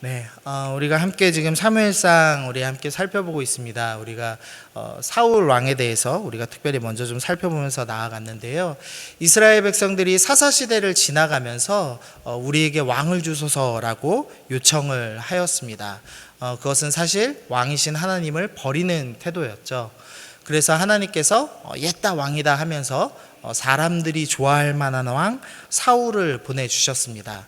네, 우리가 함께 지금 사무엘상 우리 함께 살펴보고 있습니다. 우리가 사울 왕에 대해서 우리가 특별히 먼저 좀 살펴보면서 나아갔는데요. 이스라엘 백성들이 사사 시대를 지나가면서 우리에게 왕을 주소서라고 요청을 하였습니다. 그것은 사실 왕이신 하나님을 버리는 태도였죠. 그래서 하나님께서 옛다 왕이다 하면서 사람들이 좋아할 만한 왕 사울을 보내주셨습니다.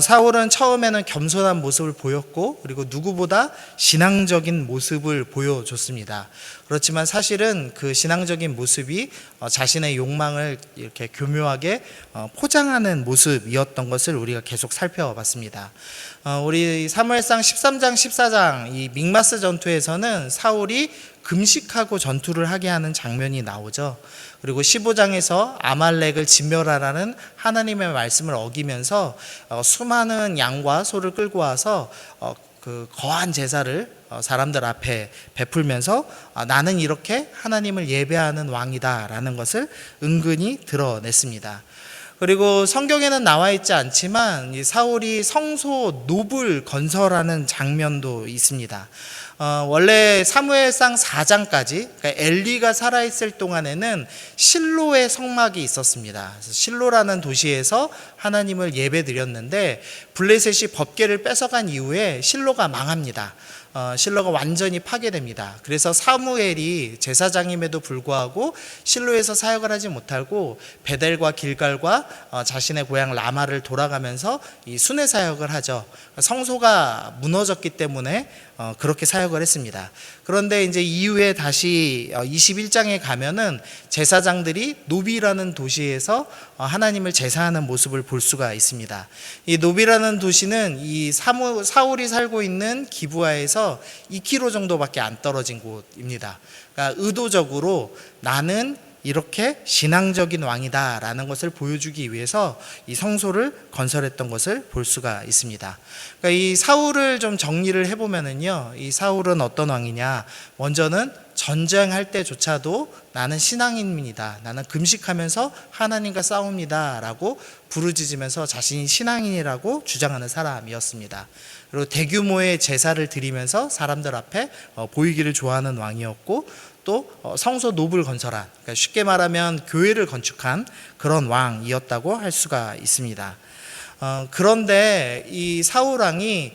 사울은 처음에는 겸손한 모습을 보였고 그리고 누구보다 신앙적인 모습을 보여줬습니다. 그렇지만 사실은 그 신앙적인 모습이 자신의 욕망을 이렇게 교묘하게 포장하는 모습이었던 것을 우리가 계속 살펴봤습니다. 우리 사무엘상 13장 14장 이 믹마스 전투에서는 사울이 금식하고 전투를 하게 하는 장면이 나오죠. 그리고 15장에서 아말렉을 진멸하라는 하나님의 말씀을 어기면서 수많은 양과 소를 끌고 와서 그 거한 제사를 사람들 앞에 베풀면서 나는 이렇게 하나님을 예배하는 왕이다라는 것을 은근히 드러냈습니다. 그리고 성경에는 나와 있지 않지만 이 사울이 성소 놉을 건설하는 장면도 있습니다. 원래 사무엘상 4장까지 그러니까 엘리가 살아있을 동안에는 실로의 성막이 있었습니다. 그래서 실로라는 도시에서 하나님을 예배드렸는데 블레셋이 법궤를 뺏어간 이후에 실로가 망합니다. 실로가 완전히 파괴됩니다. 그래서 사무엘이 제사장임에도 불구하고 실로에서 사역을 하지 못하고 베델과 길갈과 자신의 고향 라마를 돌아가면서 이 순회 사역을 하죠. 성소가 무너졌기 때문에 그렇게 사역을 했습니다. 그런데 이제 이후에 다시 21장에 가면은 제사장들이 노비라는 도시에서 하나님을 제사하는 모습을 볼 수가 있습니다. 이 노비라는 도시는 이 사울이 살고 있는 기브아에서 2km 정도밖에 안 떨어진 곳입니다. 그러니까 의도적으로 나는 이렇게 신앙적인 왕이다라는 것을 보여주기 위해서 이 성소를 건설했던 것을 볼 수가 있습니다. 그러니까 이 사울을 좀 정리를 해보면은요, 이 사울은 어떤 왕이냐? 먼저는 전쟁할 때조차도 나는 신앙인입니다. 나는 금식하면서 하나님과 싸웁니다라고 부르짖으면서 자신이 신앙인이라고 주장하는 사람이었습니다. 그리고 대규모의 제사를 드리면서 사람들 앞에 보이기를 좋아하는 왕이었고 또 성소 놉을 건설한, 그러니까 쉽게 말하면 교회를 건축한 그런 왕이었다고 할 수가 있습니다. 그런데 이 사울 왕이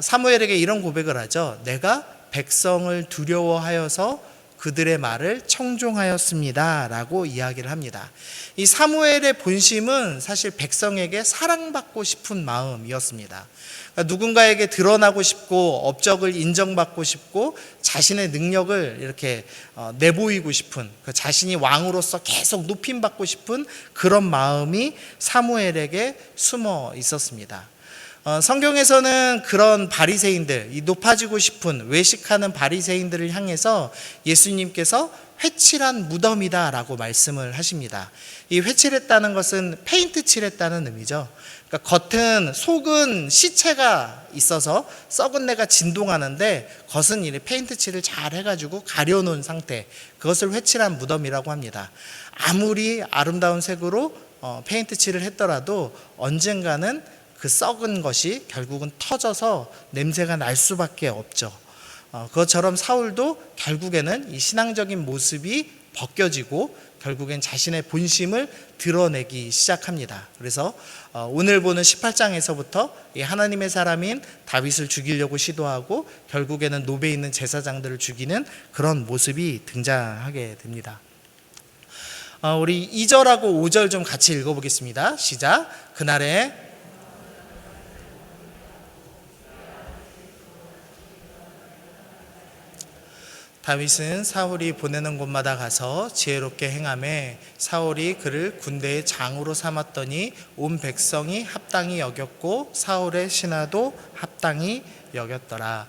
사무엘에게 이런 고백을 하죠. 내가 백성을 두려워하여서 그들의 말을 청종하였습니다 라고 이야기를 합니다. 이 사무엘의 본심은 사실 백성에게 사랑받고 싶은 마음이었습니다. 그러니까 누군가에게 드러나고 싶고 업적을 인정받고 싶고 자신의 능력을 이렇게 내보이고 싶은, 자신이 왕으로서 계속 높임받고 싶은 그런 마음이 사무엘에게 숨어 있었습니다. 성경에서는 그런 바리새인들, 이 높아지고 싶은 외식하는 바리새인들을 향해서 예수님께서 회칠한 무덤이다 라고 말씀을 하십니다. 이 회칠했다는 것은 페인트 칠했다는 의미죠. 그러니까 겉은, 속은 시체가 있어서 썩은 내가 진동하는데 겉은 이렇게 페인트 칠을 잘 해가지고 가려놓은 상태, 그것을 회칠한 무덤이라고 합니다. 아무리 아름다운 색으로 페인트 칠을 했더라도 언젠가는 그 썩은 것이 결국은 터져서 냄새가 날 수밖에 없죠. 그것처럼 사울도 결국에는 이 신앙적인 모습이 벗겨지고 결국엔 자신의 본심을 드러내기 시작합니다. 그래서 오늘 보는 18장에서부터 이 하나님의 사람인 다윗을 죽이려고 시도하고 결국에는 노베에 있는 제사장들을 죽이는 그런 모습이 등장하게 됩니다. 우리 2절하고 5절 좀 같이 읽어보겠습니다. 시작. 그날에 다윗은 사울이 보내는 곳마다 가서 지혜롭게 행하매 사울이 그를 군대의 장으로 삼았더니 온 백성이 합당히 여겼고 사울의 신하도 합당히 여겼더라.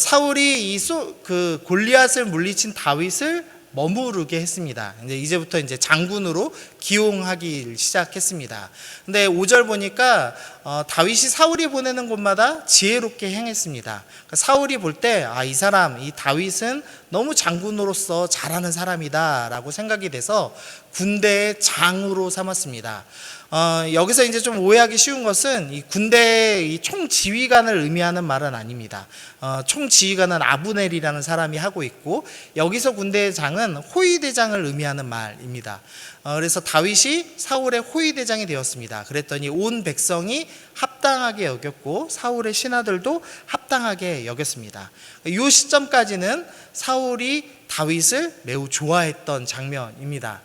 사울이 그 골리앗을 물리친 다윗을 머무르게 했습니다. 이제부터 장군으로 기용하기 시작했습니다. 근데 5절 보니까 다윗이 사울이 보내는 곳마다 지혜롭게 행했습니다. 그러니까 사울이 볼 때 이 사람, 이 다윗은 너무 장군으로서 잘하는 사람이다라고 생각이 돼서 군대의 장으로 삼았습니다. 여기서 이제 좀 오해하기 쉬운 것은 이 군대의 이 총지휘관을 의미하는 말은 아닙니다. 총지휘관은 아브넬이라는 사람이 하고 있고, 여기서 군대의 장은 호위대장을 의미하는 말입니다. 그래서 다윗이 사울의 호위대장이 되었습니다. 그랬더니 온 백성이 합당하게 여겼고 사울의 신하들도 합당하게 여겼습니다. 이 시점까지는 사울이 다윗을 매우 좋아했던 장면입니다.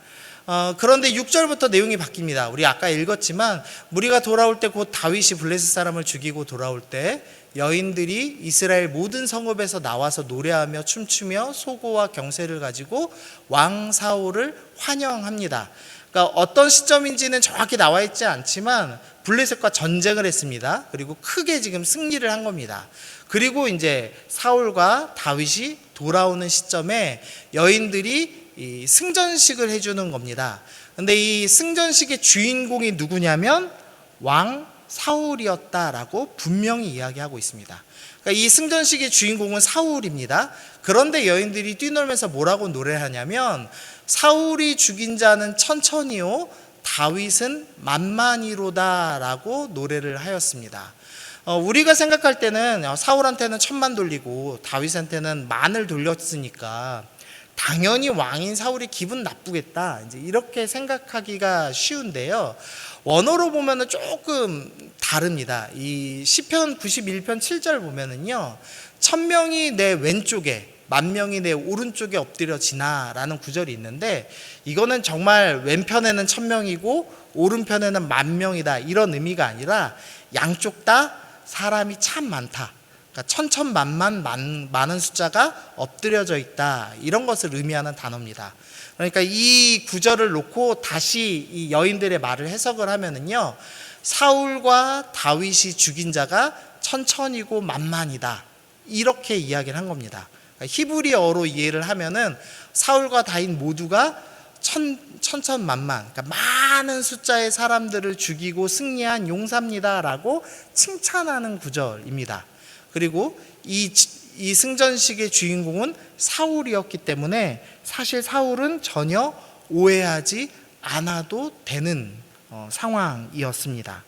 그런데 6절부터 내용이 바뀝니다. 우리 아까 읽었지만 무리가 돌아올 때 곧 다윗이 블레셋 사람을 죽이고 돌아올 때 여인들이 이스라엘 모든 성읍에서 나와서 노래하며 춤추며 소고와 경세를 가지고 왕 사울을 환영합니다. 그러니까 어떤 시점인지는 정확히 나와 있지 않지만 블레셋과 전쟁을 했습니다. 그리고 크게 지금 승리를 한 겁니다. 그리고 이제 사울과 다윗이 돌아오는 시점에 여인들이 이 승전식을 해주는 겁니다. 근데 이 승전식의 주인공이 누구냐면 왕 사울이었다라고 분명히 이야기하고 있습니다. 그러니까 이 승전식의 주인공은 사울입니다. 그런데 여인들이 뛰놀면서 뭐라고 노래하냐면 사울이 죽인 자는 천천히요 다윗은 만만히로다라고 노래를 하였습니다. 우리가 생각할 때는 사울한테는 1000만 돌리고 다윗한테는 10,000을 돌렸으니까 당연히 왕인 사울이 기분 나쁘겠다, 이제 이렇게 생각하기가 쉬운데요. 원어로 보면은 조금 다릅니다. 이 시편 91편 7절 보면은요, 1000명이 내 왼쪽에 10,000명이 내 오른쪽에 엎드려지나 라는 구절이 있는데, 이거는 정말 왼편에는 1000명이고 오른편에는 10,000명이다 이런 의미가 아니라 양쪽 다 사람이 참 많다, 그러니까 천천만만 많은 숫자가 엎드려져 있다, 이런 것을 의미하는 단어입니다. 그러니까 이 구절을 놓고 다시 이 여인들의 말을 해석을 하면은요, 사울과 다윗이 죽인 자가 천천이고 만만이다, 이렇게 이야기를 한 겁니다. 그러니까 히브리어로 이해를 하면은 사울과 다윗 모두가 천천만만, 그러니까 많은 숫자의 사람들을 죽이고 승리한 용사입니다라고 칭찬하는 구절입니다. 그리고 이 승전식의 주인공은 사울이었기 때문에 사실 사울은 전혀 오해하지 않아도 되는 상황이었습니다.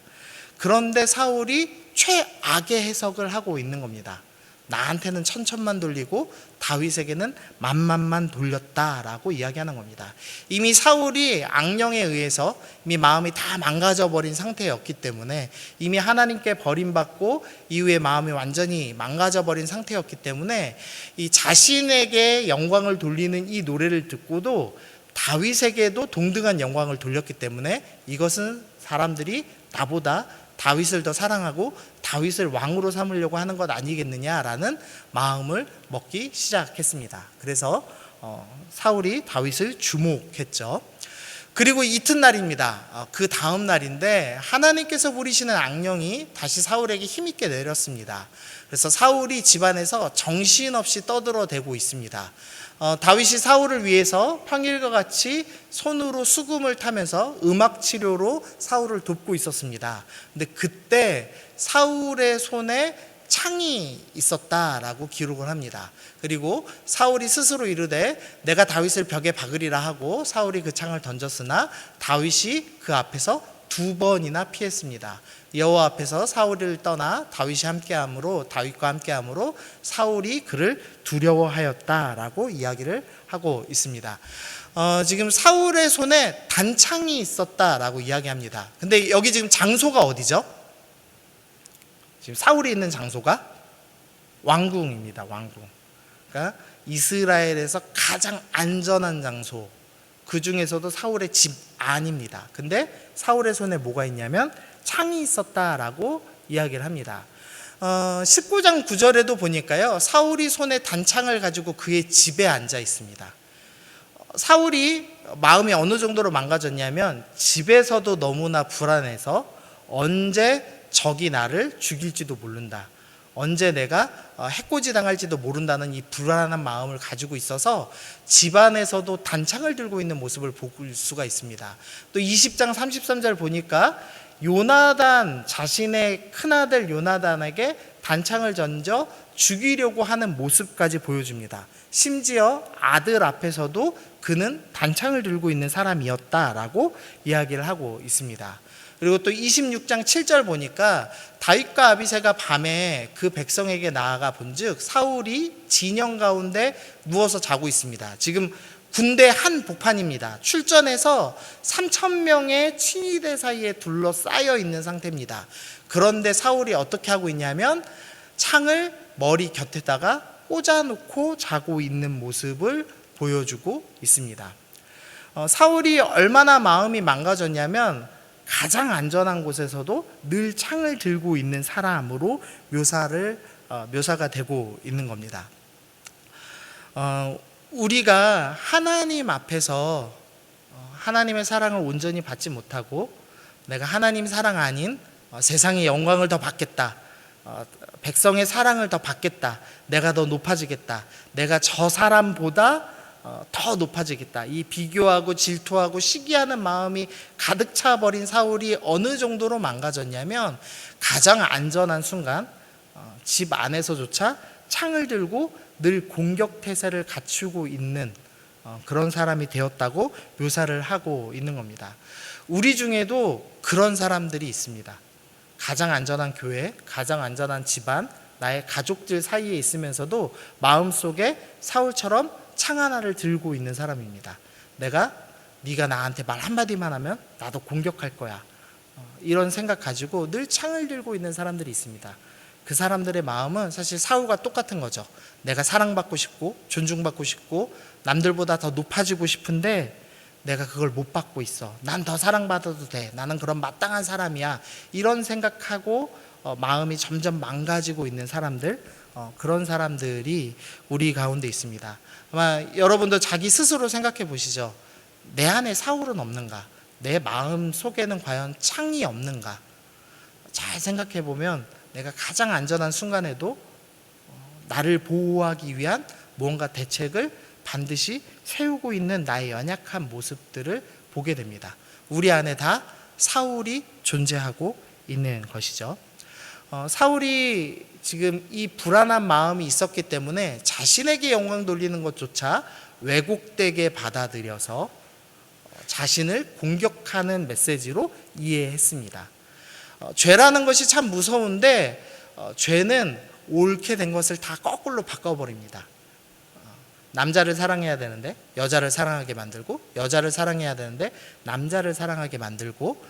그런데 사울이 최악의 해석을 하고 있는 겁니다. 나한테는 1000만 돌리고 다윗에게는 10,000만 돌렸다라고 이야기하는 겁니다. 이미 사울이 악령에 의해서 이미 마음이 다 망가져 버린 상태였기 때문에, 이미 하나님께 버림받고 이후에 마음이 완전히 망가져 버린 상태였기 때문에 이 자신에게 영광을 돌리는 이 노래를 듣고도 다윗에게도 동등한 영광을 돌렸기 때문에 이것은 사람들이 나보다 다윗을 더 사랑하고 다윗을 왕으로 삼으려고 하는 것 아니겠느냐라는 마음을 먹기 시작했습니다. 그래서 사울이 다윗을 주목했죠. 그리고 이튿날입니다. 그 다음 날인데 하나님께서 부리시는 악령이 다시 사울에게 힘있게 내렸습니다. 그래서 사울이 집안에서 정신없이 떠들어대고 있습니다. 다윗이 사울을 위해서 평일과 같이 손으로 수금을 타면서 음악 치료로 사울을 돕고 있었습니다. 근데 그때 사울의 손에 창이 있었다라고 기록을 합니다. 그리고 사울이 스스로 이르되 내가 다윗을 벽에 박으리라 하고 사울이 그 창을 던졌으나 다윗이 그 앞에서 2번이나 피했습니다. 여호와 앞에서 사울을 떠나 다윗과 함께함으로 사울이 그를 두려워하였다라고 이야기를 하고 있습니다. 지금 사울의 손에 단창이 있었다라고 이야기합니다. 근데 여기 지금 장소가 어디죠? 지금 사울이 있는 장소가 왕궁입니다. 왕궁. 그러니까 이스라엘에서 가장 안전한 장소, 그 중에서도 사울의 집 안입니다. 근데 사울의 손에 뭐가 있냐면 창이 있었다라고 이야기를 합니다. 19장 9절에도 보니까요, 사울이 손에 단창을 가지고 그의 집에 앉아 있습니다. 사울이 마음이 어느 정도로 망가졌냐면 집에서도 너무나 불안해서 언제 적이 나를 죽일지도 모른다, 언제 내가 해코지 당할지도 모른다는 이 불안한 마음을 가지고 있어서 집안에서도 단창을 들고 있는 모습을 볼 수가 있습니다. 또 20장 33절 보니까 요나단, 자신의 큰아들 요나단에게 단창을 던져 죽이려고 하는 모습까지 보여줍니다. 심지어 아들 앞에서도 그는 단창을 들고 있는 사람이었다라고 이야기를 하고 있습니다. 그리고 또 26장 7절 보니까 다윗과 아비새가 밤에 그 백성에게 나아가 본즉 사울이 진영 가운데 누워서 자고 있습니다. 지금 군대 한복판입니다. 출전해서 3,000명의 친위대 사이에 둘러싸여 있는 상태입니다. 그런데 사울이 어떻게 하고 있냐면 창을 머리 곁에다가 꽂아놓고 자고 있는 모습을 보여주고 있습니다. 사울이 얼마나 마음이 망가졌냐면 가장 안전한 곳에서도 늘 창을 들고 있는 사람으로 묘사가 되고 있는 겁니다. 우리가 하나님 앞에서 하나님의 사랑을 온전히 받지 못하고 내가 하나님 사랑 아닌 세상의 영광을 더 받겠다, 백성의 사랑을 더 받겠다, 내가 더 높아지겠다, 내가 저 사람보다 더 높아지겠다, 이 비교하고 질투하고 시기하는 마음이 가득 차버린 사울이 어느 정도로 망가졌냐면 가장 안전한 순간 집 안에서조차 창을 들고 늘 공격태세를 갖추고 있는 그런 사람이 되었다고 묘사를 하고 있는 겁니다. 우리 중에도 그런 사람들이 있습니다. 가장 안전한 교회, 가장 안전한 집안, 나의 가족들 사이에 있으면서도 마음속에 사울처럼 창 하나를 들고 있는 사람입니다. 네가 나한테 말 한마디만 하면 나도 공격할 거야, 이런 생각 가지고 늘 창을 들고 있는 사람들이 있습니다. 그 사람들의 마음은 사실 사울과 똑같은 거죠. 내가 사랑받고 싶고 존중받고 싶고 남들보다 더 높아지고 싶은데 내가 그걸 못 받고 있어. 난 더 사랑받아도 돼. 나는 그런 마땅한 사람이야. 이런 생각하고 마음이 점점 망가지고 있는 사람들, 그런 사람들이 우리 가운데 있습니다. 아마 여러분도 자기 스스로 생각해 보시죠. 내 안에 사울은 없는가? 내 마음 속에는 과연 창이 없는가? 잘 생각해 보면 내가 가장 안전한 순간에도 나를 보호하기 위한 무언가 대책을 반드시 세우고 있는 나의 연약한 모습들을 보게 됩니다. 우리 안에 다 사울이 존재하고 있는 것이죠. 사울이 지금 이 불안한 마음이 있었기 때문에 자신에게 영광 돌리는 것조차 왜곡되게 받아들여서 자신을 공격하는 메시지로 이해했습니다. 죄라는 것이 참 무서운데 죄는 옳게 된 것을 다 거꾸로 바꿔버립니다. 남자를 사랑해야 되는데 여자를 사랑하게 만들고, 여자를 사랑해야 되는데 남자를 사랑하게 만들고,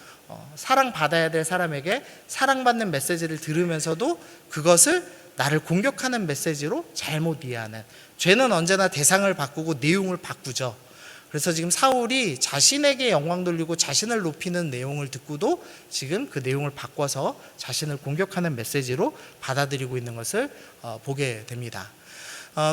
사랑받아야 될 사람에게 사랑받는 메시지를 들으면서도 그것을 나를 공격하는 메시지로 잘못 이해하는, 죄는 언제나 대상을 바꾸고 내용을 바꾸죠. 그래서 지금 사울이 자신에게 영광 돌리고 자신을 높이는 내용을 듣고도 지금 그 내용을 바꿔서 자신을 공격하는 메시지로 받아들이고 있는 것을 보게 됩니다.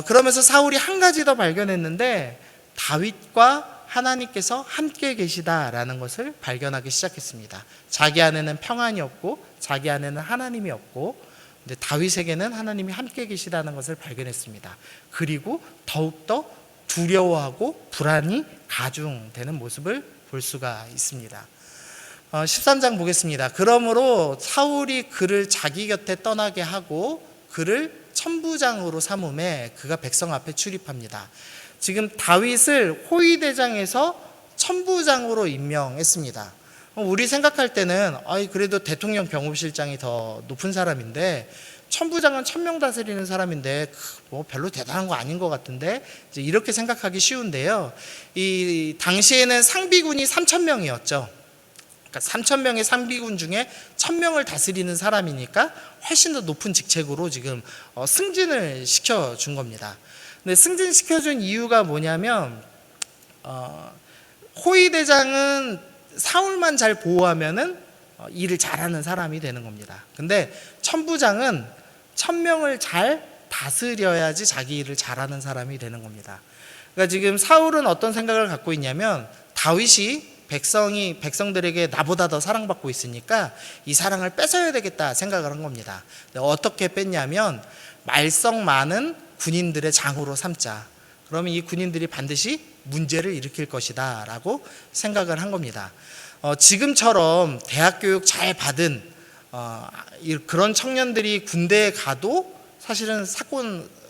그러면서 사울이 한 가지 더 발견했는데 다윗과 하나님께서 함께 계시다라는 것을 발견하기 시작했습니다. 자기 안에는 평안이 없고 자기 안에는 하나님이 없고, 근데 다윗에게는 하나님이 함께 계시다는 것을 발견했습니다. 그리고 더욱더 두려워하고 불안이 가중되는 모습을 볼 수가 있습니다. 13장 보겠습니다. 그러므로 사울이 그를 자기 곁에 떠나게 하고 그를 천부장으로 삼음에 그가 백성 앞에 출입합니다. 지금 다윗을 호위대장에서 천부장으로 임명했습니다. 우리 생각할 때는 그래도 대통령 병무실장이 더 높은 사람인데 천부장은 1,000명 다스리는 사람인데 뭐 별로 대단한 거 아닌 것 같은데, 이제 이렇게 생각하기 쉬운데요. 이 당시에는 상비군이 3,000명이었죠. 그러니까 3,000명의 상비군 중에 1,000명을 다스리는 사람이니까 훨씬 더 높은 직책으로 지금 승진을 시켜준 겁니다. 근데 승진시켜준 이유가 뭐냐면 호위대장은 사울만 잘 보호하면은 일을 잘하는 사람이 되는 겁니다. 근데 천부장은 1,000명을 잘 다스려야지 자기 일을 잘하는 사람이 되는 겁니다. 그러니까 지금 사울은 어떤 생각을 갖고 있냐면 다윗이 백성들에게 나보다 더 사랑받고 있으니까 이 사랑을 뺏어야 되겠다 생각을 한 겁니다. 어떻게 뺐냐면 말썽 많은 군인들의 장으로 삼자. 그러면 이 군인들이 반드시 문제를 일으킬 것이다 라고 생각을 한 겁니다. 지금처럼 대학 교육 잘 받은 그런 청년들이 군대에 가도 사실은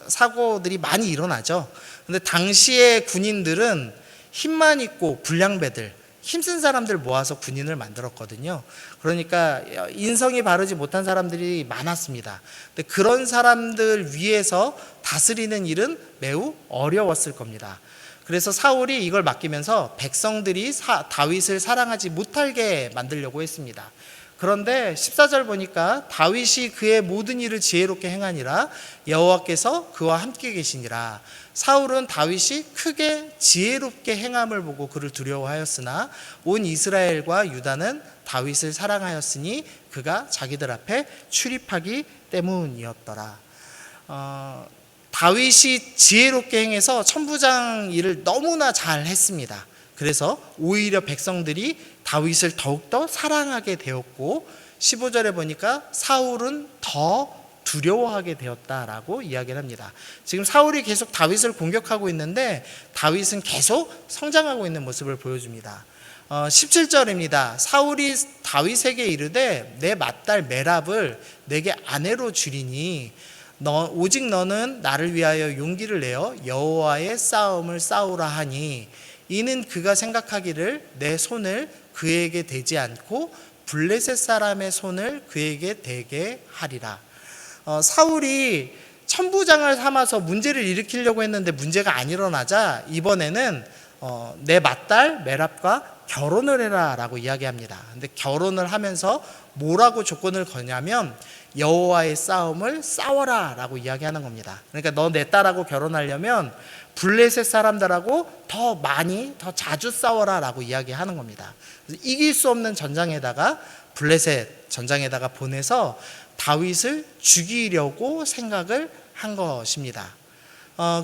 사고들이 많이 일어나죠. 근데 당시의 군인들은 힘만 있고 불량배들, 힘쓴 사람들 모아서 군인을 만들었거든요. 그러니까 인성이 바르지 못한 사람들이 많았습니다. 근데 그런 사람들 위에서 다스리는 일은 매우 어려웠을 겁니다. 그래서 사울이 이걸 맡기면서 백성들이 다윗을 사랑하지 못하게 만들려고 했습니다. 그런데 14절 보니까 다윗이 그의 모든 일을 지혜롭게 행하니라 여호와께서 그와 함께 계시니라. 사울은 다윗이 크게 지혜롭게 행함을 보고 그를 두려워하였으나 온 이스라엘과 유다는 다윗을 사랑하였으니 그가 자기들 앞에 출입하기 때문이었더라. 다윗이 지혜롭게 행해서 천부장 일을 너무나 잘 했습니다. 그래서 오히려 백성들이 다윗을 더욱더 사랑하게 되었고 15절에 보니까 사울은 더 두려워하게 되었다라고 이야기를 합니다. 지금 사울이 계속 다윗을 공격하고 있는데 다윗은 계속 성장하고 있는 모습을 보여줍니다. 17절입니다. 사울이 다윗에게 이르되 내 맏딸 메랍을 내게 아내로 주리니 오직 너는 나를 위하여 용기를 내어 여호와의 싸움을 싸우라 하니 이는 그가 생각하기를 내 손을 그에게 대지 않고 블레셋 사람의 손을 그에게 대게 하리라. 사울이 천부장을 삼아서 문제를 일으키려고 했는데 문제가 안 일어나자 이번에는 내 맏딸 메랍과 결혼을 해라 라고 이야기합니다. 근데 결혼을 하면서 뭐라고 조건을 거냐면 여호와의 싸움을 싸워라 라고 이야기하는 겁니다. 그러니까 너 내 딸하고 결혼하려면 블레셋 사람들하고 더 많이 더 자주 싸워라 라고 이야기하는 겁니다. 그래서 이길 수 없는 전장에다가 블레셋 전장에다가 보내서 다윗을 죽이려고 생각을 한 것입니다.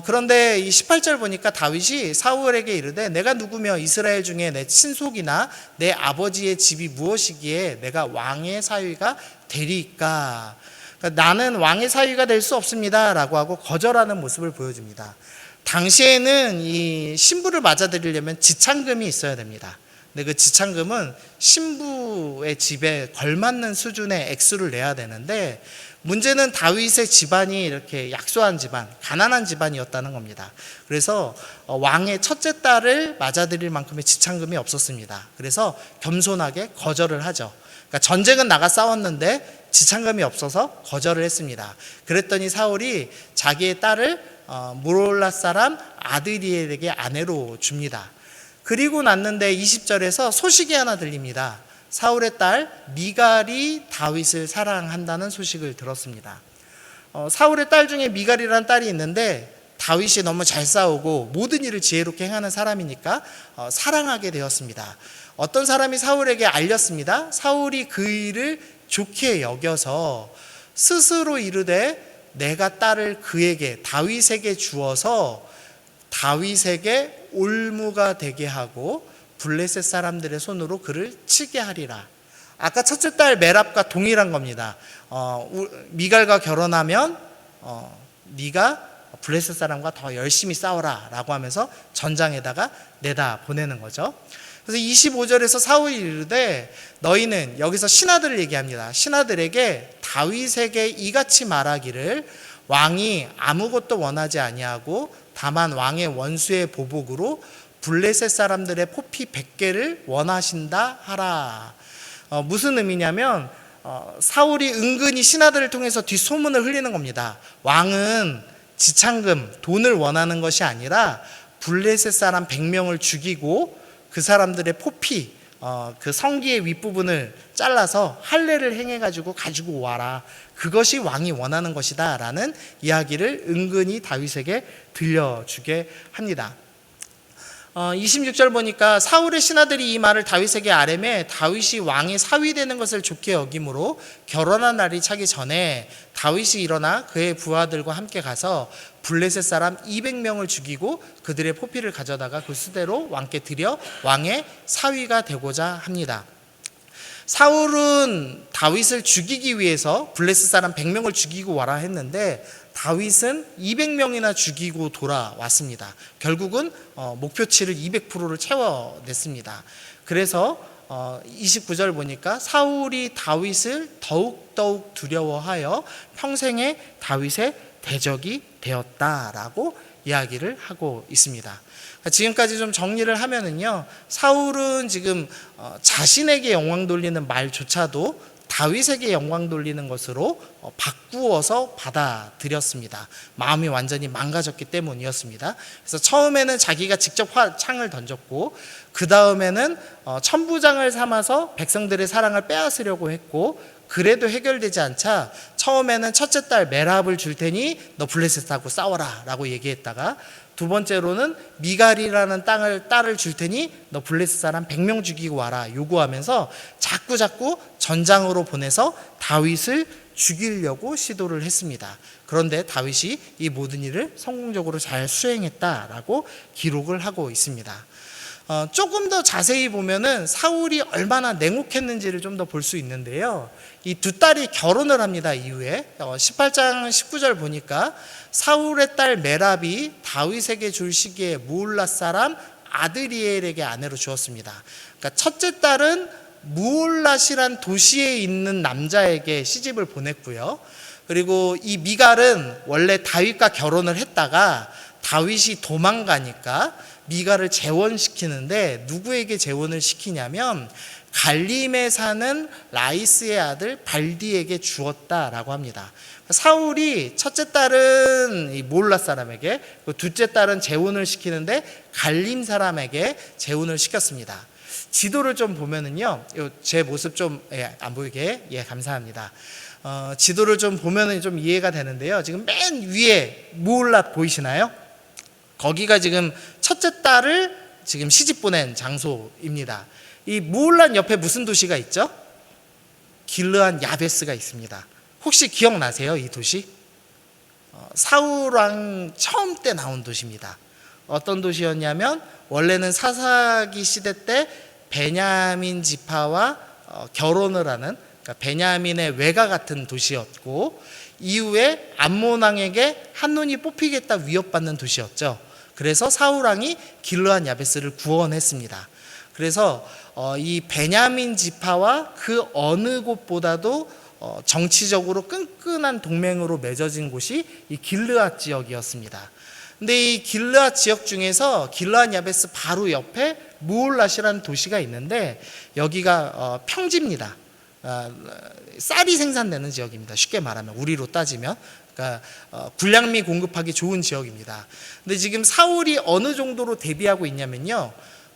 그런데 이 18절 보니까 다윗이 사울에게 이르되 내가 누구며 이스라엘 중에 내 친속이나 내 아버지의 집이 무엇이기에 내가 왕의 사위가 되리까. 그러니까 나는 왕의 사위가 될 수 없습니다 라고 하고 거절하는 모습을 보여줍니다. 당시에는 이 신부를 맞아들이려면 지창금이 있어야 됩니다. 근데 그 지창금은 신부의 집에 걸맞는 수준의 액수를 내야 되는데 문제는 다윗의 집안이 이렇게 약소한 집안, 가난한 집안이었다는 겁니다. 그래서 왕의 첫째 딸을 맞아들일 만큼의 지창금이 없었습니다. 그래서 겸손하게 거절을 하죠. 그러니까 전쟁은 나가 싸웠는데 지창금이 없어서 거절을 했습니다. 그랬더니 사울이 자기의 딸을 무롤라 사람 아드리엘에게 아내로 줍니다. 그리고 났는데 20절에서 소식이 하나 들립니다. 사울의 딸 미갈이 다윗을 사랑한다는 소식을 들었습니다. 사울의 딸 중에 미갈이라는 딸이 있는데 다윗이 너무 잘 싸우고 모든 일을 지혜롭게 행하는 사람이니까 사랑하게 되었습니다. 어떤 사람이 사울에게 알렸습니다. 사울이 그 일을 좋게 여겨서 스스로 이르되 내가 딸을 그에게 다윗에게 주어서 다윗에게 올무가 되게 하고 블레셋 사람들의 손으로 그를 치게 하리라. 아까 첫째 딸 메랍과 동일한 겁니다. 미갈과 결혼하면 네가 블레셋 사람과 더 열심히 싸워라 라고 하면서 전장에다가 내다 보내는 거죠. 그래서 25절에서 사울이 이르되 너희는, 여기서 신하들을 얘기합니다. 신하들에게 다윗에게 이같이 말하기를 왕이 아무것도 원하지 아니하고 다만 왕의 원수의 보복으로 블레셋 사람들의 포피 100개를 원하신다 하라. 무슨 의미냐면 사울이 은근히 신하들을 통해서 뒷소문을 흘리는 겁니다. 왕은 지창금, 돈을 원하는 것이 아니라 블레셋 사람 100명을 죽이고 그 사람들의 포피, 그 성기의 윗부분을 잘라서 할례를 행해가지고 가지고 와라. 그것이 왕이 원하는 것이다 라는 이야기를 은근히 다윗에게 들려주게 합니다. 26절 보니까 사울의 신하들이 이 말을 다윗에게 아뢰매 다윗이 왕의 사위 되는 것을 좋게 여김으로 결혼한 날이 차기 전에 다윗이 일어나 그의 부하들과 함께 가서 블레셋 사람 200명을 죽이고 그들의 포피를 가져다가 그 수대로 왕께 드려 왕의 사위가 되고자 합니다. 사울은 다윗을 죽이기 위해서 블레셋 사람 100명을 죽이고 와라 했는데 다윗은 200명이나 죽이고 돌아왔습니다. 결국은 목표치를 200%를 채워냈습니다. 그래서 29절 보니까 사울이 다윗을 더욱 두려워하여 평생에 다윗의 대적이 되었다라고 이야기를 하고 있습니다. 지금까지 좀 정리를 하면은요, 사울은 지금 자신에게 영광 돌리는 말조차도 다윗에게 영광 돌리는 것으로 바꾸어서 받아들였습니다. 마음이 완전히 망가졌기 때문이었습니다. 그래서 처음에는 자기가 직접 창을 던졌고 그 다음에는 천부장을 삼아서 백성들의 사랑을 빼앗으려고 했고 그래도 해결되지 않자 처음에는 첫째 딸 메랍을 줄 테니 너 블레셋하고 싸워라 라고 얘기했다가 두 번째로는 미갈이라는 딸을 줄 테니 너 블레셋 사람 100명 죽이고 와라 요구하면서 자꾸 전장으로 보내서 다윗을 죽이려고 시도를 했습니다. 그런데 다윗이 이 모든 일을 성공적으로 잘 수행했다라고 기록을 하고 있습니다. 조금 더 자세히 보면은 사울이 얼마나 냉혹했는지를 좀 더 볼 수 있는데요. 이 두 딸이 결혼을 합니다. 이후에 18장 19절 보니까 사울의 딸 메랍이 다윗에게 줄 시기에 무올라 사람 아드리엘에게 아내로 주었습니다. 그러니까 첫째 딸은 무올랏이란 도시에 있는 남자에게 시집을 보냈고요. 그리고 이 미갈은 원래 다윗과 결혼을 했다가 다윗이 도망가니까 미갈을 재혼시키는데 누구에게 재혼을 시키냐면 갈림에 사는 라이스의 아들 발디에게 주었다라고 합니다. 사울이 첫째 딸은 몰라 사람에게, 둘째 딸은 재혼을 시키는데 갈림 사람에게 재혼을 시켰습니다. 지도를 좀 보면은요, 제 모습 좀 안 보이게 감사합니다. 지도를 좀 보면은 좀 이해가 되는데요. 지금 맨 위에 무올랏 보이시나요? 거기가 지금 첫째 딸을 지금 시집 보낸 장소입니다. 이 무올랏 옆에 무슨 도시가 있죠? 길르한 야베스가 있습니다. 혹시 기억나세요? 이 도시? 사울 왕 처음 때 나온 도시입니다. 어떤 도시였냐면 원래는 사사기 시대 때 베냐민 지파와 결혼을 하는, 그러니까 베냐민의 외가 같은 도시였고 이후에 암몬 왕에게 한눈이 뽑히겠다 위협받는 도시였죠. 그래서 사울 왕이 길르한 야베스를 구원했습니다. 그래서 이 베냐민 지파와 그 어느 곳보다도 정치적으로 끈끈한 동맹으로 맺어진 곳이 이 길르앗 지역이었습니다. 근데 이 길르앗 지역 중에서 길르앗 야베스 바로 옆에 무올랏이라는 도시가 있는데 여기가 평지입니다. 쌀이 생산되는 지역입니다. 쉽게 말하면 우리로 따지면 그러니까 군량미 공급하기 좋은 지역입니다. 근데 지금 사울이 어느 정도로 대비하고 있냐면요,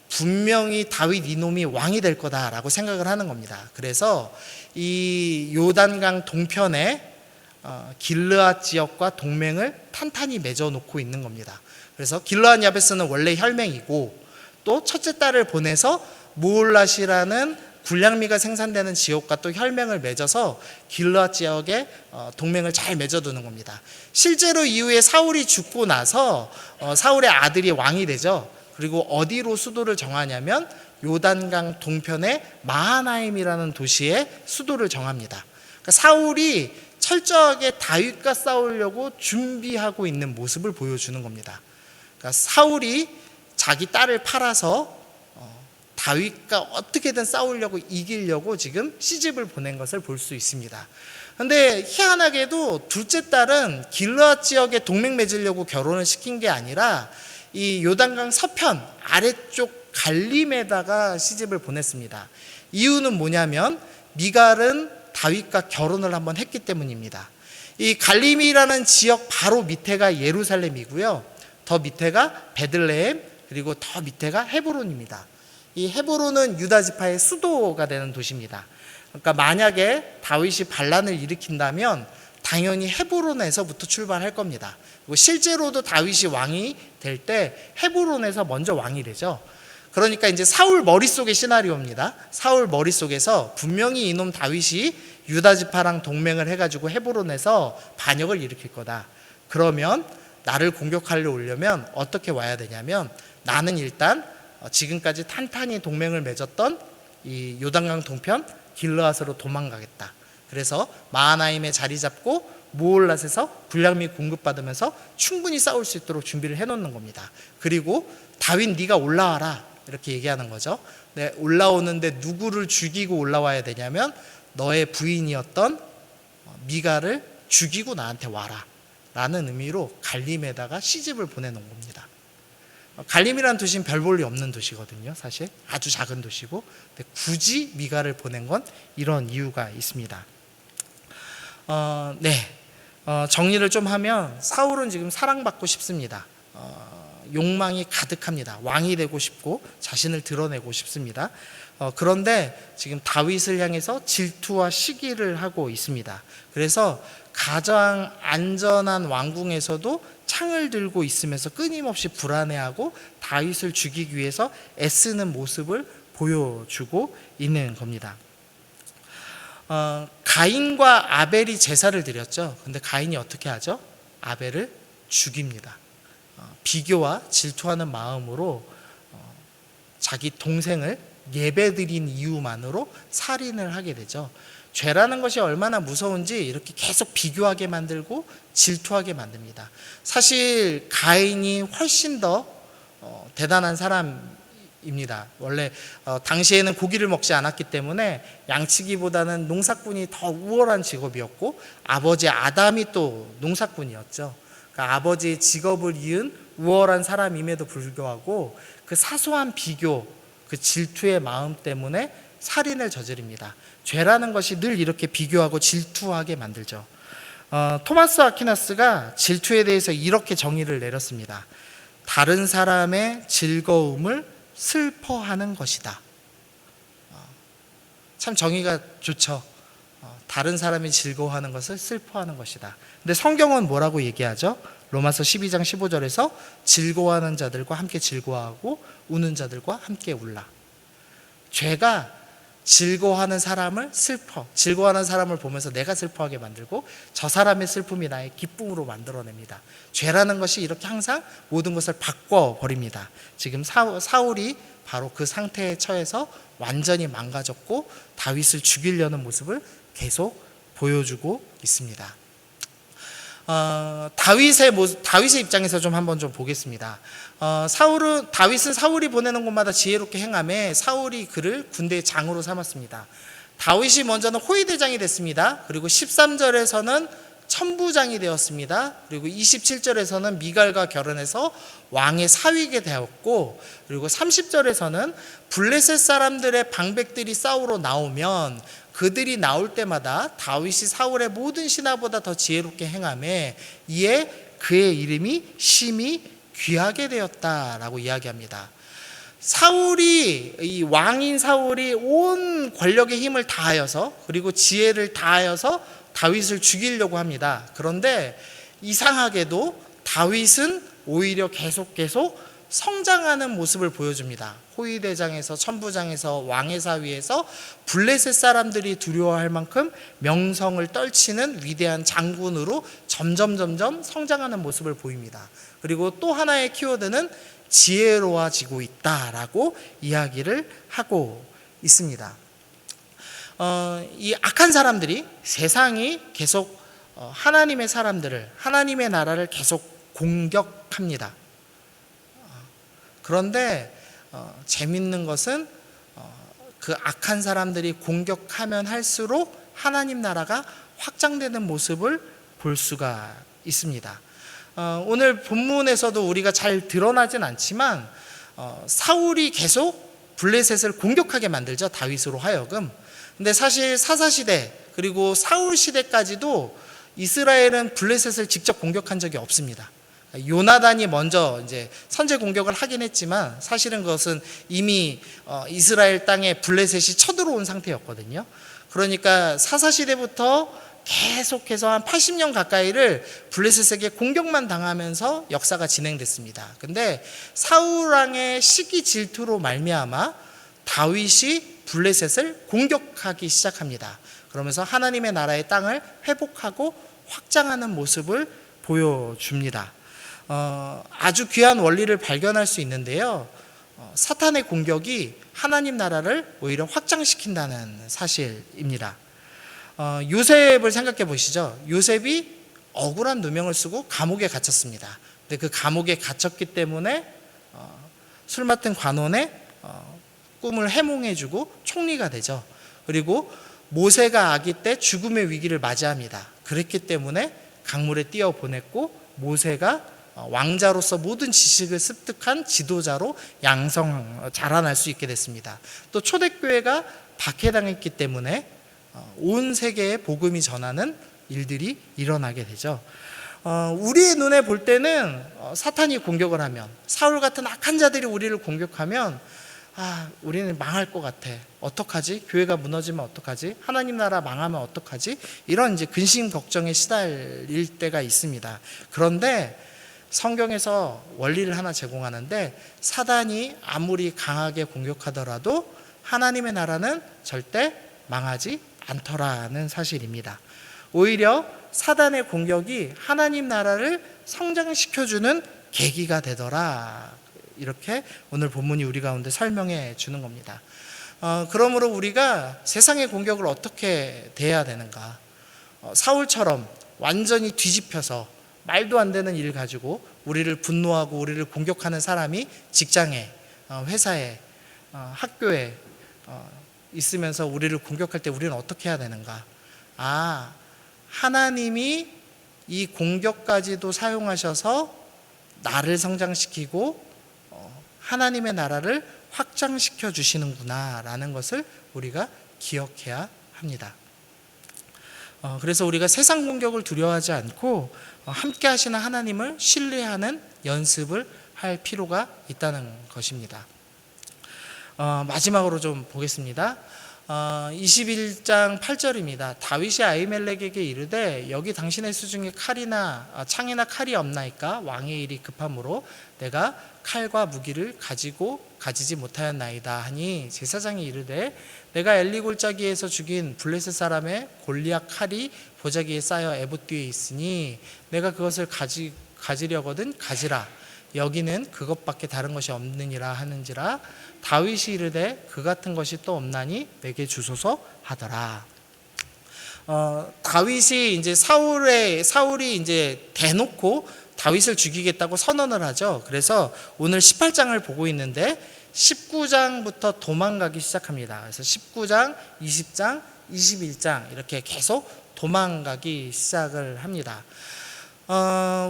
분명히 다윗 이놈이 왕이 될 거다라고 생각을 하는 겁니다. 그래서 이 요단강 동편에 길르앗 지역과 동맹을 탄탄히 맺어놓고 있는 겁니다. 그래서 길르앗 야베스는 원래 혈맹이고 또 첫째 딸을 보내서 무올랏이라는 군량미가 생산되는 지역과 또 혈맹을 맺어서 길르앗 지역에 동맹을 잘 맺어두는 겁니다. 실제로 이후에 사울이 죽고 나서 사울의 아들이 왕이 되죠. 그리고 어디로 수도를 정하냐면 요단강 동편의 마하나임이라는 도시에 수도를 정합니다. 그러니까 사울이 철저하게 다윗과 싸우려고 준비하고 있는 모습을 보여주는 겁니다. 그러니까 사울이 자기 딸을 팔아서 다윗과 어떻게든 싸우려고 이기려고 지금 시집을 보낸 것을 볼 수 있습니다. 그런데 희한하게도 둘째 딸은 길르앗 지역에 동맹 맺으려고 결혼을 시킨 게 아니라 이 요단강 서편 아래쪽 갈림에다가 시집을 보냈습니다. 이유는 뭐냐면 미갈은 다윗과 결혼을 한번 했기 때문입니다. 이 갈림이라는 지역 바로 밑에가 예루살렘이고요. 더 밑에가 베들레헴, 그리고 더 밑에가 헤브론입니다. 이 헤브론은 유다 지파의 수도가 되는 도시입니다. 그러니까 만약에 다윗이 반란을 일으킨다면 당연히 헤브론에서부터 출발할 겁니다. 그리고 실제로도 다윗이 왕이 될 때 헤브론에서 먼저 왕이 되죠. 그러니까 이제 사울 머릿속의 시나리오입니다. 사울 머릿속에서 분명히 이놈 다윗이 유다 지파랑 동맹을 해가지고 헤브론에서 반역을 일으킬 거다. 그러면 나를 공격하려 오려면 어떻게 와야 되냐면, 나는 일단 지금까지 탄탄히 동맹을 맺었던 이 요단강 동편 길르앗으로 도망가겠다. 그래서 마하나임에 자리 잡고 모올랏에서 군량미 공급받으면서 충분히 싸울 수 있도록 준비를 해놓는 겁니다. 그리고 다윗 네가 올라와라 이렇게 얘기하는 거죠. 네, 올라오는데 누구를 죽이고 올라와야 되냐면 너의 부인이었던 미갈을 죽이고 나한테 와라 라는 의미로 갈림에다가 시집을 보내놓은 겁니다. 갈림이라는 도시는 별 볼일 없는 도시거든요. 사실 아주 작은 도시고, 근데 굳이 미갈을 보낸 건 이런 이유가 있습니다. 정리를 좀 하면 사울은 지금 사랑받고 싶습니다. 욕망이 가득합니다. 왕이 되고 싶고 자신을 드러내고 싶습니다. 그런데 지금 다윗을 향해서 질투와 시기를 하고 있습니다. 그래서 가장 안전한 왕궁에서도 창을 들고 있으면서 끊임없이 불안해하고 다윗을 죽이기 위해서 애쓰는 모습을 보여주고 있는 겁니다. 가인과 아벨이 제사를 드렸죠. 근데 가인이 어떻게 하죠? 아벨을 죽입니다. 비교와 질투하는 마음으로 자기 동생을 예배드린 이유만으로 살인을 하게 되죠. 죄라는 것이 얼마나 무서운지 이렇게 계속 비교하게 만들고 질투하게 만듭니다. 사실 가인이 훨씬 더 대단한 사람입니다. 원래 당시에는 고기를 먹지 않았기 때문에 양치기보다는 농사꾼이 더 우월한 직업이었고, 아버지 아담이 또 농사꾼이었죠. 그러니까 아버지의 직업을 이은 우월한 사람임에도 불구하고 그 사소한 비교, 그 질투의 마음 때문에 살인을 저지릅니다. 죄라는 것이 늘 이렇게 비교하고 질투하게 만들죠. 토마스 아퀴나스가 질투에 대해서 이렇게 정의를 내렸습니다. 다른 사람의 즐거움을 슬퍼하는 것이다. 참 정의가 좋죠. 다른 사람이 즐거워하는 것을 슬퍼하는 것이다. 근데 성경은 뭐라고 얘기하죠? 로마서 12장 15절에서 즐거워하는 자들과 함께 즐거워하고 우는 자들과 함께 울라. 죄가 즐거워하는 사람을 즐거워하는 사람을 보면서 내가 슬퍼하게 만들고 저 사람의 슬픔이 나의 기쁨으로 만들어냅니다. 죄라는 것이 이렇게 항상 모든 것을 바꿔버립니다. 지금 사울이 바로 그 상태에 처해서 완전히 망가졌고 다윗을 죽이려는 모습을 계속 보여주고 있습니다. 다윗의 입장에서 좀 한번 좀 보겠습니다. 다윗은 사울이 보내는 곳마다 지혜롭게 행하며 사울이 그를 군대의 장으로 삼았습니다. 다윗이 먼저는 호위대장이 됐습니다. 그리고 13절에서는 천부장이 되었습니다. 그리고 27절에서는 미갈과 결혼해서 왕의 사위게 되었고, 그리고 30절에서는 블레셋 사람들의 방백들이 싸우러 나오면 그들이 나올 때마다 다윗이 사울의 모든 신하보다 더 지혜롭게 행하며 이에 그의 이름이 심히 귀하게 되었다라고 이야기합니다. 이 왕인 사울이 온 권력의 힘을 다하여서 그리고 지혜를 다하여서 다윗을 죽이려고 합니다. 그런데 이상하게도 다윗은 오히려 계속 성장하는 모습을 보여줍니다. 호위대장에서 천부장에서 왕의 사위에서 블레셋 사람들이 두려워할 만큼 명성을 떨치는 위대한 장군으로 점점 성장하는 모습을 보입니다. 그리고 또 하나의 키워드는 지혜로워지고 있다라고 이야기를 하고 있습니다. 이 악한 사람들이, 세상이 계속 하나님의 사람들을, 하나님의 나라를 계속 공격합니다. 그런데 재밌는 것은 그 악한 사람들이 공격하면 할수록 하나님 나라가 확장되는 모습을 볼 수가 있습니다. 오늘 본문에서도 우리가 잘 드러나진 않지만 사울이 계속 블레셋을 공격하게 만들죠. 다윗으로 하여금. 근데 사실 사사시대 그리고 사울 시대까지도 이스라엘은 블레셋을 직접 공격한 적이 없습니다. 요나단이 먼저 이제 선제 공격을 하긴 했지만 사실은 그것은 이미 이스라엘 땅에 블레셋이 쳐들어온 상태였거든요. 그러니까 사사시대부터 계속해서 한 80년 가까이를 블레셋에게 공격만 당하면서 역사가 진행됐습니다. 근데 사울 왕의 시기 질투로 말미암아 다윗이 블레셋을 공격하기 시작합니다. 그러면서 하나님의 나라의 땅을 회복하고 확장하는 모습을 보여줍니다. 아주 귀한 원리를 발견할 수 있는데요. 사탄의 공격이 하나님 나라를 오히려 확장시킨다는 사실입니다. 요셉을 생각해 보시죠. 요셉이 억울한 누명을 쓰고 감옥에 갇혔습니다. 근데 그 감옥에 갇혔기 때문에 술 맡은 관원의 꿈을 해몽해주고 총리가 되죠. 그리고 모세가 아기 때 죽음의 위기를 맞이합니다. 그랬기 때문에 강물에 뛰어 보냈고 모세가 왕자로서 모든 지식을 습득한 지도자로 자라날 수 있게 됐습니다. 또 초대교회가 박해당했기 때문에 온 세계에 복음이 전하는 일들이 일어나게 되죠. 우리의 눈에 볼 때는 사탄이 공격을 하면, 사울 같은 악한 자들이 우리를 공격하면 우리는 망할 것 같아. 어떡하지? 교회가 무너지면 어떡하지? 하나님 나라 망하면 어떡하지? 이런 이제 근심 걱정에 시달릴 때가 있습니다. 그런데 성경에서 원리를 하나 제공하는데, 사단이 아무리 강하게 공격하더라도 하나님의 나라는 절대 망하지 않더라는 사실입니다. 오히려 사단의 공격이 하나님 나라를 성장시켜주는 계기가 되더라. 이렇게 오늘 본문이 우리 가운데 설명해 주는 겁니다. 그러므로 우리가 세상의 공격을 어떻게 대해야 되는가? 사울처럼 완전히 뒤집혀서 말도 안 되는 일 가지고 우리를 분노하고 우리를 공격하는 사람이 직장에, 회사에, 학교에 있으면서 우리를 공격할 때 우리는 어떻게 해야 되는가? 하나님이 이 공격까지도 사용하셔서 나를 성장시키고 하나님의 나라를 확장시켜 주시는구나 라는 것을 우리가 기억해야 합니다. 그래서 우리가 세상 공격을 두려워하지 않고 함께 하시는 하나님을 신뢰하는 연습을 할 필요가 있다는 것입니다. 마지막으로 좀 보겠습니다. 21장 8절입니다. 다윗이 아히멜렉에게 이르되 여기 당신의 수중에 창이나 칼이 없나이까? 왕의 일이 급함으로 내가 칼과 무기를 가지지 못하였나이다 하니, 제사장이 이르되 내가 엘리 골짜기에서 죽인 블레셋 사람의 골리앗 칼이 보자기에 쌓여 에봇 뒤에 있으니 내가 그것을 가지려거든 가지라. 여기는 그것밖에 다른 것이 없느니라 하는지라. 다윗이 이르되 그 같은 것이 또 없나니 내게 주소서 하더라. 다윗이 이제 사울이 이제 대놓고 다윗을 죽이겠다고 선언을 하죠. 그래서 오늘 18장을 보고 있는데 19장부터 도망가기 시작합니다. 그래서 19장, 20장, 21장 이렇게 계속 도망가기 시작을 합니다.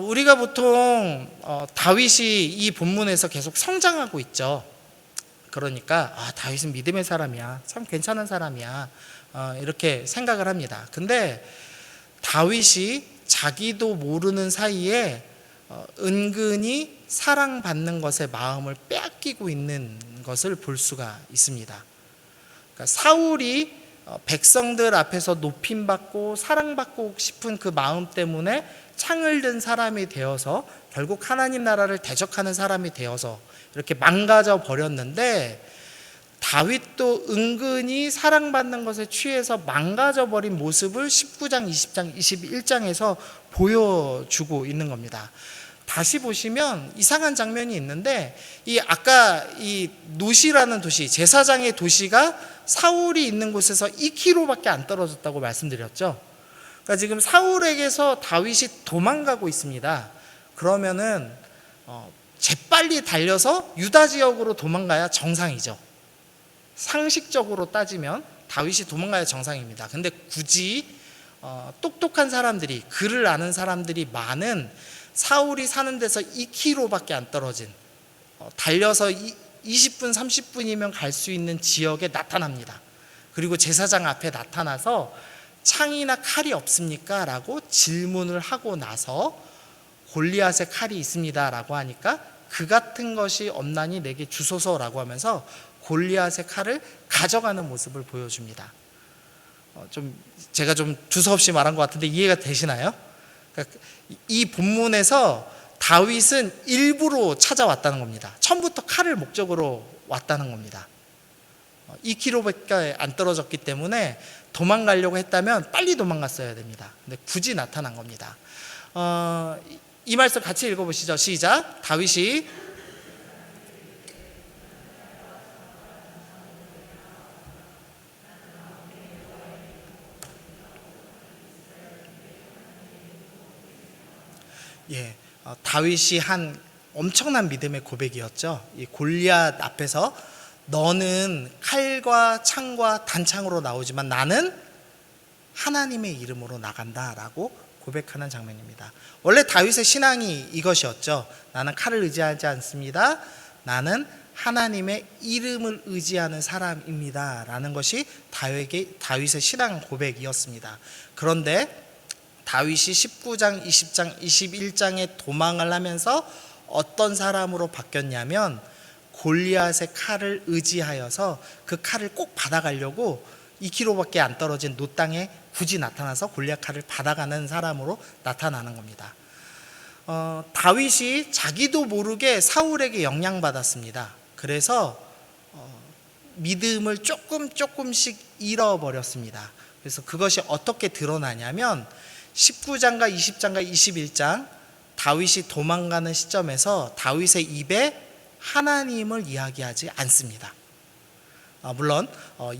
우리가 보통 다윗이 이 본문에서 계속 성장하고 있죠. 그러니까 다윗은 믿음의 사람이야, 참 괜찮은 사람이야, 이렇게 생각을 합니다. 근데 다윗이 자기도 모르는 사이에 은근히 사랑받는 것에 마음을 빼앗기고 있는 것을 볼 수가 있습니다. 그러니까 사울이 백성들 앞에서 높임받고 사랑받고 싶은 그 마음 때문에 창을 든 사람이 되어서 결국 하나님 나라를 대적하는 사람이 되어서 이렇게 망가져 버렸는데, 다윗도 은근히 사랑받는 것에 취해서 망가져 버린 모습을 19장, 20장, 21장에서 보여주고 있는 겁니다. 다시 보시면 이상한 장면이 있는데, 아까 이 노시라는 도시, 제사장의 도시가 사울이 있는 곳에서 2km밖에 안 떨어졌다고 말씀드렸죠. 그러니까 지금 사울에게서 다윗이 도망가고 있습니다. 그러면은 재빨리 달려서 유다 지역으로 도망가야 정상이죠. 상식적으로 따지면 다윗이 도망가야 정상입니다. 근데 굳이 똑똑한 사람들이, 글을 아는 사람들이 많은 사울이 사는 데서 2km밖에 안 떨어진, 달려서 20분 30분이면 갈 수 있는 지역에 나타납니다. 그리고 제사장 앞에 나타나서 창이나 칼이 없습니까? 라고 질문을 하고 나서 골리앗의 칼이 있습니다 라고 하니까 그 같은 것이 없나니 내게 주소서 라고 하면서 골리앗의 칼을 가져가는 모습을 보여줍니다. 좀 제가 좀 두서없이 말한 것 같은데 이해가 되시나요? 그러니까 이 본문에서 다윗은 일부러 찾아왔다는 겁니다. 처음부터 칼을 목적으로 왔다는 겁니다. 2km밖에 안 떨어졌기 때문에 도망가려고 했다면 빨리 도망갔어야 됩니다. 근데 굳이 나타난 겁니다. 이 말씀 같이 읽어보시죠. 시작. 다윗이 다윗이 한 엄청난 믿음의 고백이었죠. 이 골리앗 앞에서 너는 칼과 창과 단창으로 나오지만 나는 하나님의 이름으로 나간다라고 고백하는 장면입니다. 원래 다윗의 신앙이 이것이었죠. 나는 칼을 의지하지 않습니다. 나는 하나님의 이름을 의지하는 사람입니다. 라는 것이 다윗의 신앙 고백이었습니다. 그런데 다윗이 19장, 20장, 21장에 도망을 하면서 어떤 사람으로 바뀌었냐면 골리앗의 칼을 의지하여서 그 칼을 꼭 받아가려고 2km밖에 안 떨어진 노 땅에 굳이 나타나서 골리앗 칼을 받아가는 사람으로 나타나는 겁니다. 다윗이 자기도 모르게 사울에게 영향받았습니다. 그래서 믿음을 조금씩 잃어버렸습니다. 그래서 그것이 어떻게 드러나냐면 19장과 20장과 21장 다윗이 도망가는 시점에서 다윗의 입에 하나님을 이야기하지 않습니다. 물론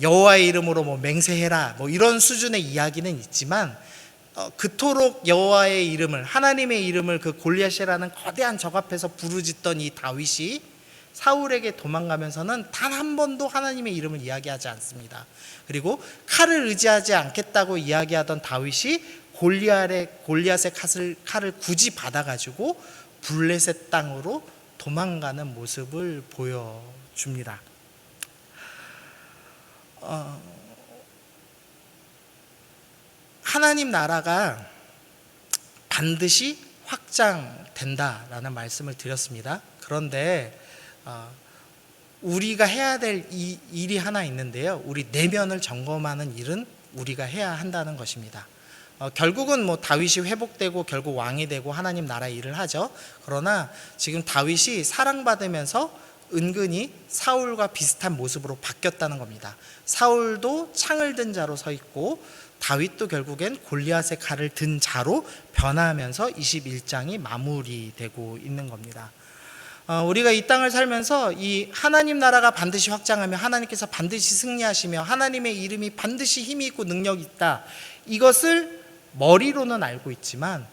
여호와의 이름으로 맹세해라 이런 수준의 이야기는 있지만 그토록 여호와의 이름을, 하나님의 이름을 그 골리앗이라는 거대한 적 앞에서 부르짖던 이 다윗이 사울에게 도망가면서는 단 한 번도 하나님의 이름을 이야기하지 않습니다. 그리고 칼을 의지하지 않겠다고 이야기하던 다윗이 골리앗의 칼을 굳이 받아가지고 블레셋 땅으로 도망가는 모습을 보여줍니다. 하나님 나라가 반드시 확장된다라는 말씀을 드렸습니다. 그런데 우리가 해야 될 일이 하나 있는데요. 우리 내면을 점검하는 일은 우리가 해야 한다는 것입니다. 결국은 다윗이 회복되고 결국 왕이 되고 하나님 나라의 일을 하죠. 그러나 지금 다윗이 사랑받으면서 은근히 사울과 비슷한 모습으로 바뀌었다는 겁니다. 사울도 창을 든 자로 서 있고 다윗도 결국엔 골리앗의 칼을 든 자로 변하면서 21장이 마무리되고 있는 겁니다. 우리가 이 땅을 살면서 이 하나님 나라가 반드시 확장하며 하나님께서 반드시 승리하시며 하나님의 이름이 반드시 힘이 있고 능력이 있다, 이것을 머리로는 알고 있지만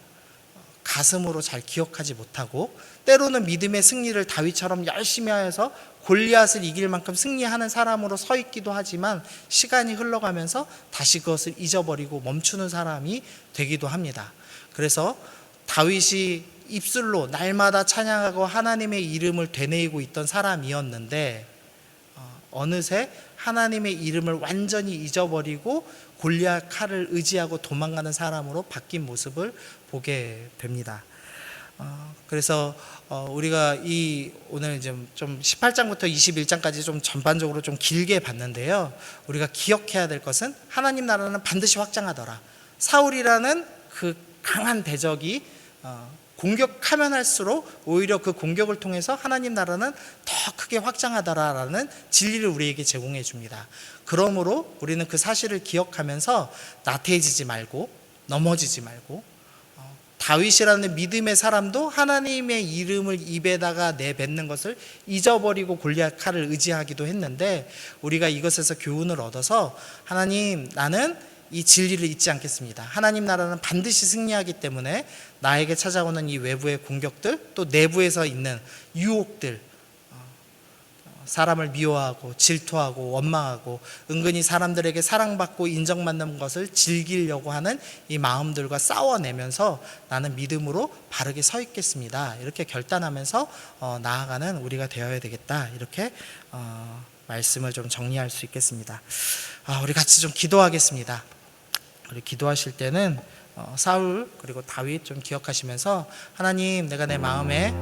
가슴으로 잘 기억하지 못하고 때로는 믿음의 승리를 다윗처럼 열심히 하여서 골리앗을 이길 만큼 승리하는 사람으로 서 있기도 하지만 시간이 흘러가면서 다시 그것을 잊어버리고 멈추는 사람이 되기도 합니다. 그래서 다윗이 입술로 날마다 찬양하고 하나님의 이름을 되뇌이고 있던 사람이었는데 어느새 하나님의 이름을 완전히 잊어버리고 골리앗 칼을 의지하고 도망가는 사람으로 바뀐 모습을 보게 됩니다. 그래서 우리가 오늘 좀 18장부터 21장까지 좀 전반적으로 좀 길게 봤는데요. 우리가 기억해야 될 것은 하나님 나라는 반드시 확장하더라. 사울이라는 그 강한 대적이 공격하면 할수록 오히려 그 공격을 통해서 하나님 나라는 더 크게 확장하더라라는 진리를 우리에게 제공해 줍니다. 그러므로 우리는 그 사실을 기억하면서 나태해지지 말고 넘어지지 말고 다윗이라는 믿음의 사람도 하나님의 이름을 입에다가 내뱉는 것을 잊어버리고 골리앗 칼을 의지하기도 했는데 우리가 이것에서 교훈을 얻어서 하나님, 나는 이 진리를 잊지 않겠습니다. 하나님 나라는 반드시 승리하기 때문에 나에게 찾아오는 이 외부의 공격들, 또 내부에서 있는 유혹들, 사람을 미워하고 질투하고 원망하고 은근히 사람들에게 사랑받고 인정받는 것을 즐기려고 하는 이 마음들과 싸워내면서 나는 믿음으로 바르게 서 있겠습니다, 이렇게 결단하면서 나아가는 우리가 되어야 되겠다, 이렇게 말씀을 좀 정리할 수 있겠습니다. 우리 같이 좀 기도하겠습니다. 우리 기도하실 때는 사울 그리고 다윗 좀 기억하시면서 하나님, 내가 내 마음에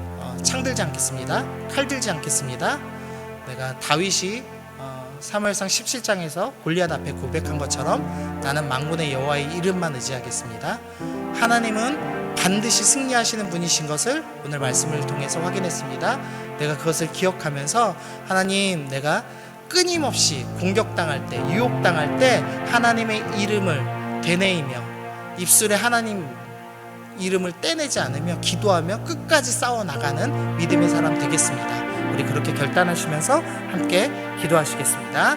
창 들지 않겠습니다. 칼 들지 않겠습니다. 내가 다윗이 사무엘상 17장에서 골리앗 앞에 고백한 것처럼 나는 만군의 여호와의 이름만 의지하겠습니다. 하나님은 반드시 승리하시는 분이신 것을 오늘 말씀을 통해서 확인했습니다. 내가 그것을 기억하면서 하나님, 내가 끊임없이 공격당할 때, 유혹당할 때 하나님의 이름을 되뇌이며 입술에 하나님 이름을 떼내지 않으며 기도하며 끝까지 싸워나가는 믿음의 사람 되겠습니다. 우리 그렇게 결단하시면서 함께 기도하시겠습니다.